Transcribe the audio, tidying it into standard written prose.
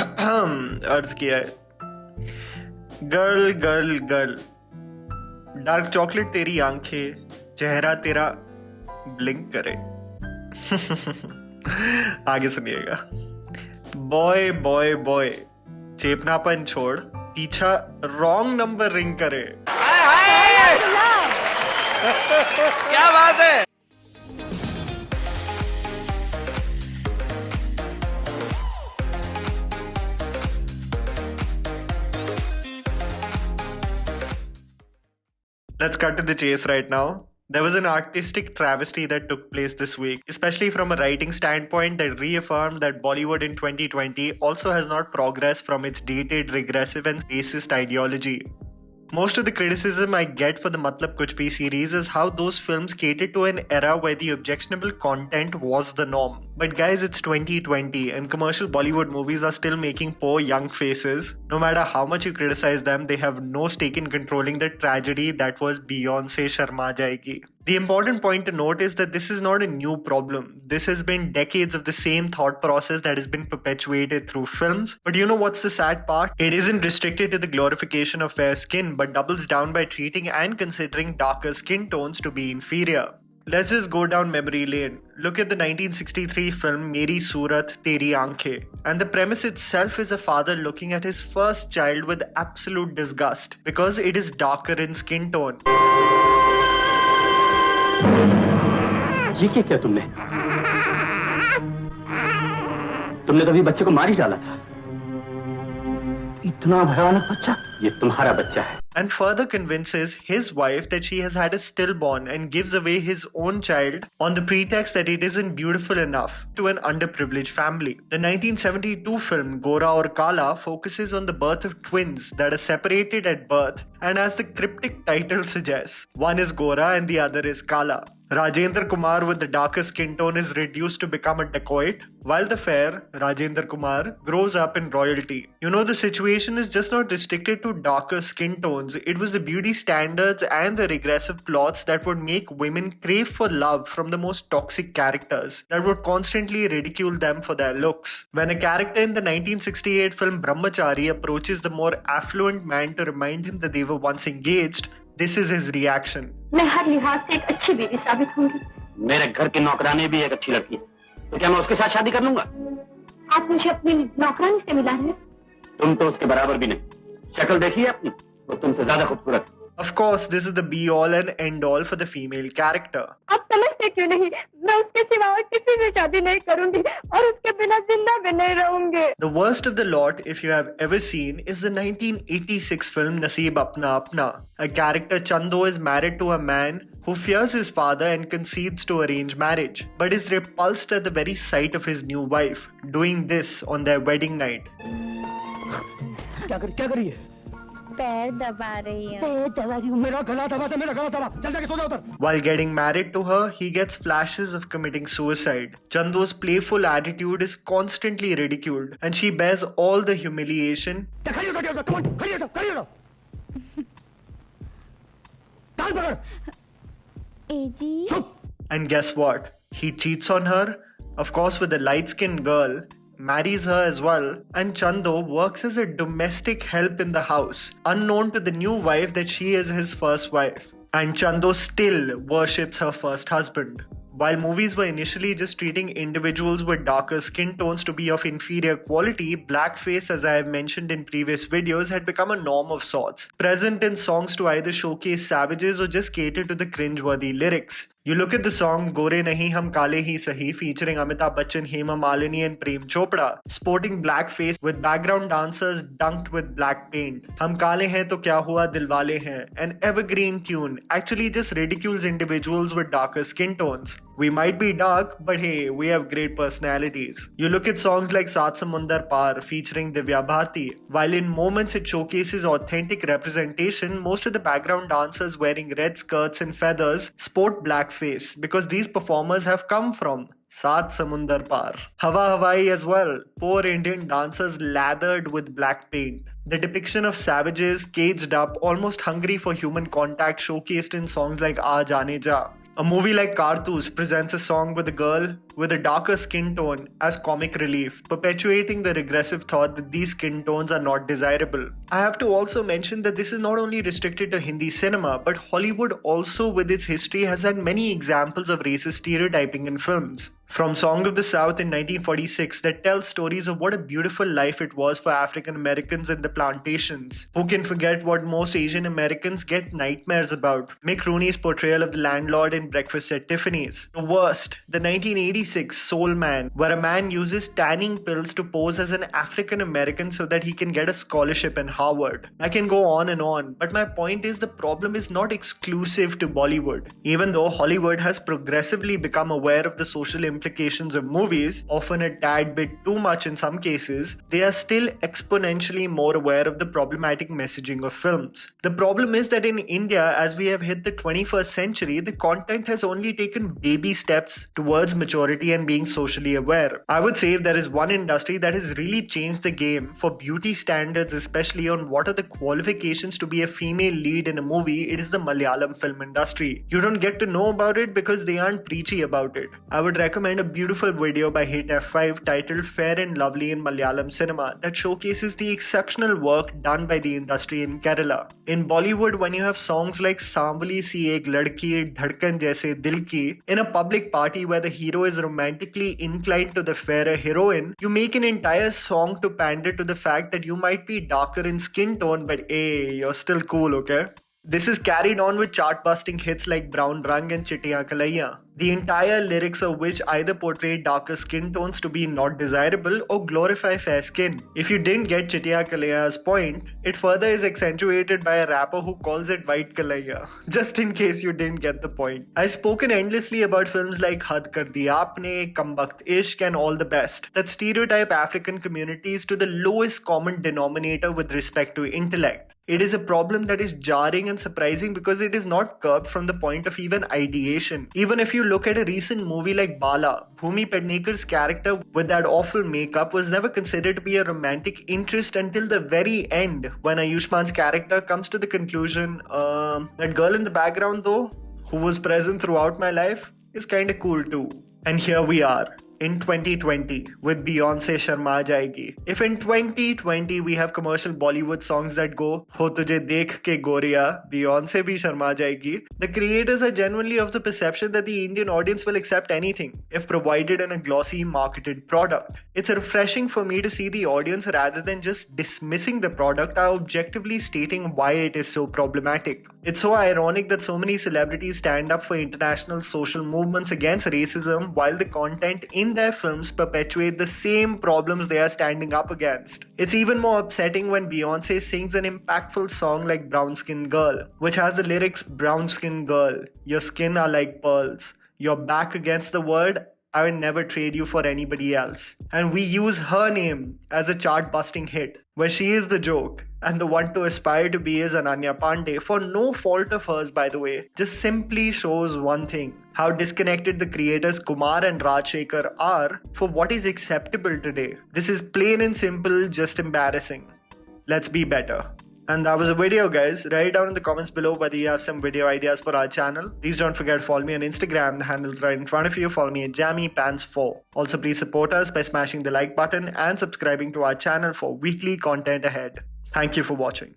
अर्ज किया है। Girl girl girl, dark chocolate तेरी आंखें, चेहरा तेरा ब्लिंक करे। आगे सुनिएगा। बॉय बॉय बॉय, चेपनापन छोड़, पीछा रॉन्ग नंबर रिंग करे। क्या बात है। Let's cut to the chase right now. There was an artistic travesty that took place this week, especially from a writing standpoint that reaffirmed that Bollywood in 2020 also has not progressed from its dated, regressive and racist ideology. Most of the criticism I get for the MATLAB KUCH series is how those films catered to an era where the objectionable content was the norm. But guys, it's 2020 and commercial Bollywood movies are still making poor young faces. No matter how much you criticize them, they have no stake in controlling the tragedy that was Beyonce Sharma Jayegi. The important point to note is that this is not a new problem. This has been decades of the same thought process that has been perpetuated through films. But you know what's the sad part? It isn't restricted to the glorification of fair skin, but doubles down by treating and considering darker skin tones to be inferior. Let's just go down memory lane. Look at the 1963 film Meri Surat Teri Aankhein. And the premise itself is a father looking at his first child with absolute disgust because it is darker in skin tone. ये क्या किया तुमने? तुमने तो अभी बच्चे को मार ही डाला था। इतना भयानक बच्चा? ये तुम्हारा बच्चा है। And further convinces his wife that she has had a stillborn and gives away his own child on the pretext that it isn't beautiful enough to an underprivileged family. The 1972 film Gora Aur Kala focuses on the birth of twins that are separated at birth, and as the cryptic title suggests, one is Gora and the other is Kala. Rajendra Kumar with the darker skin tone is reduced to become a dacoit, while the fair, Rajendra Kumar, grows up in royalty. You know, the situation is just not restricted to darker skin tones. It was the beauty standards and the regressive plots that would make women crave for love from the most toxic characters, that would constantly ridicule them for their looks. When a character in the 1968 film Brahmachari approaches the more affluent man to remind him that they were once engaged, this is his reaction. मैं हर लिहाज से एक अच्छी बीवी साबित होंगी। मेरे घर की नौकरानी भी एक अच्छी लड़की है, तो क्या मैं उसके साथ शादी कर लूंगा? आप मुझे अपनी नौकरानी से मिला है। तुम तो उसके बराबर भी नहीं। शक्ल देखी है अपनी? वो तुमसे ज्यादा खूबसूरत है। Of course, this is the be-all and end-all for the female character. आप समझते क्यों नहीं? मैं उसके सिवा और किसी से शादी नहीं करूंगी और उसके बिना जिंदा भी नहीं रहूंगी। The worst of the lot, if you have ever seen, is the 1986 film Naseeb Apna Apna. A character Chando is married to a man who fears his father and concedes to arrange marriage, but is repulsed at the very sight of his new wife doing this on their wedding night. क्या कर रही है? पैर दबा रही हूँ। मेरा गला दबा, चल जाके सो जा उधर। While getting married to her, he gets flashes of committing suicide. Chando's playful attitude is constantly ridiculed, and she bears all the humiliation. And guess what? He cheats on her, of course with a light-skinned girl, marries her as well, and Chando works as a domestic help in the house, unknown to the new wife that she is his first wife. And Chando still worships her first husband. While movies were initially just treating individuals with darker skin tones to be of inferior quality, blackface, as I have mentioned in previous videos, had become a norm of sorts, present in songs to either showcase savages or just cater to the cringe-worthy lyrics. You look at the song Gore Nahi Hum Kale Hi Sahi featuring Amitabh Bachchan, Hema Malini and Prem Chopra, sporting blackface with background dancers dunked with black paint. Hum Kale Hain To Kya Hua Dilwale Hain, an evergreen tune, actually just ridicules individuals with darker skin tones. We might be dark, but hey, we have great personalities. You look at songs like Saat Samundar Par featuring Divya Bharti. While in moments it showcases authentic representation, most of the background dancers wearing red skirts and feathers sport blackface because these performers have come from Saat Samundar Par. Hawa Hawaii as well. Poor Indian dancers lathered with black paint. The depiction of savages, caged up, almost hungry for human contact showcased in songs like Aaj Aane Ja. A movie like Kartoos presents a song with a girl with a darker skin tone as comic relief, perpetuating the regressive thought that these skin tones are not desirable. I have to also mention that this is not only restricted to Hindi cinema, but Hollywood also, with its history, has had many examples of racist stereotyping in films. From Song of the South in 1946 that tells stories of what a beautiful life it was for African Americans in the plantations. Who can forget what most Asian Americans get nightmares about? Mick Rooney's portrayal of the landlord in Breakfast at Tiffany's. The worst, the 1986 Soul Man, where a man uses tanning pills to pose as an African American so that he can get a scholarship in Harvard. I can go on and on, but my point is the problem is not exclusive to Bollywood. Even though Hollywood has progressively become aware of the social implications of movies, often a tad bit too much in some cases, they are still exponentially more aware of the problematic messaging of films. The problem is that in India, as we have hit the 21st century, the content has only taken baby steps towards maturity and being socially aware. I would say if there is one industry that has really changed the game for beauty standards, especially on what are the qualifications to be a female lead in a movie, it is the Malayalam film industry. You don't get to know about it because they aren't preachy about it. I would recommend a beautiful video by Hit F5 titled Fair and Lovely in Malayalam cinema that showcases the exceptional work done by the industry in Kerala. In Bollywood, when you have songs like Saambali Si Ek Ladki, Dhadkan Jaise Dil Ki, in a public party where the hero is romantically inclined to the fairer heroine, you make an entire song to pander to the fact that you might be darker in skin tone, but hey, you're still cool, okay? This is carried on with chart-busting hits like Brown Rang and Chittiyan Kalaiyan, the entire lyrics of which either portray darker skin tones to be not desirable or glorify fair skin. If you didn't get Chittiyan Kalaiyan's point, it further is accentuated by a rapper who calls it White Kalaiya, just in case you didn't get the point. I've spoken endlessly about films like Had Kar Diya Aapne, Kambakt Ishq and All the Best that stereotype African communities to the lowest common denominator with respect to intellect. It is a problem that is jarring and surprising because it is not curbed from the point of even ideation. Even if you look at a recent movie like Bala, Bhumi Pednekar's character with that awful makeup was never considered to be a romantic interest until the very end, when Ayushman's character comes to the conclusion, that girl in the background though, who was present throughout my life, is kinda cool too. And here we are. In 2020, with Beyonce Sharma Jayegi. If in 2020 we have commercial Bollywood songs that go, Ho Tujhe Dekh Ke Goria, Beyonce bhi Sharma Jayegi, the creators are genuinely of the perception that the Indian audience will accept anything if provided in a glossy marketed product. It's refreshing for me to see the audience, rather than just dismissing the product, are objectively stating why it is so problematic. It's so ironic that so many celebrities stand up for international social movements against racism while the content in their films perpetuate the same problems they are standing up against. It's even more upsetting when Beyonce sings an impactful song like Brown Skin Girl, which has the lyrics, Brown Skin Girl, your skin are like pearls, your back against the world, I will never trade you for anybody else. And we use her name as a chart-busting hit, where she is the joke, and the one to aspire to be is Ananya Pandey, for no fault of hers by the way, just simply shows one thing: how disconnected the creators Kumar and Rajshekhar are for what is acceptable today. This is plain and simple just embarrassing. Let's be better. And that was a video, guys. Write down in the comments below whether you have some video ideas for our channel. Please don't forget to follow me on Instagram. The handle's right in front of you. Follow me at JammyPants4. Also, please support us by smashing the like button and subscribing to our channel for weekly content ahead. Thank you for watching.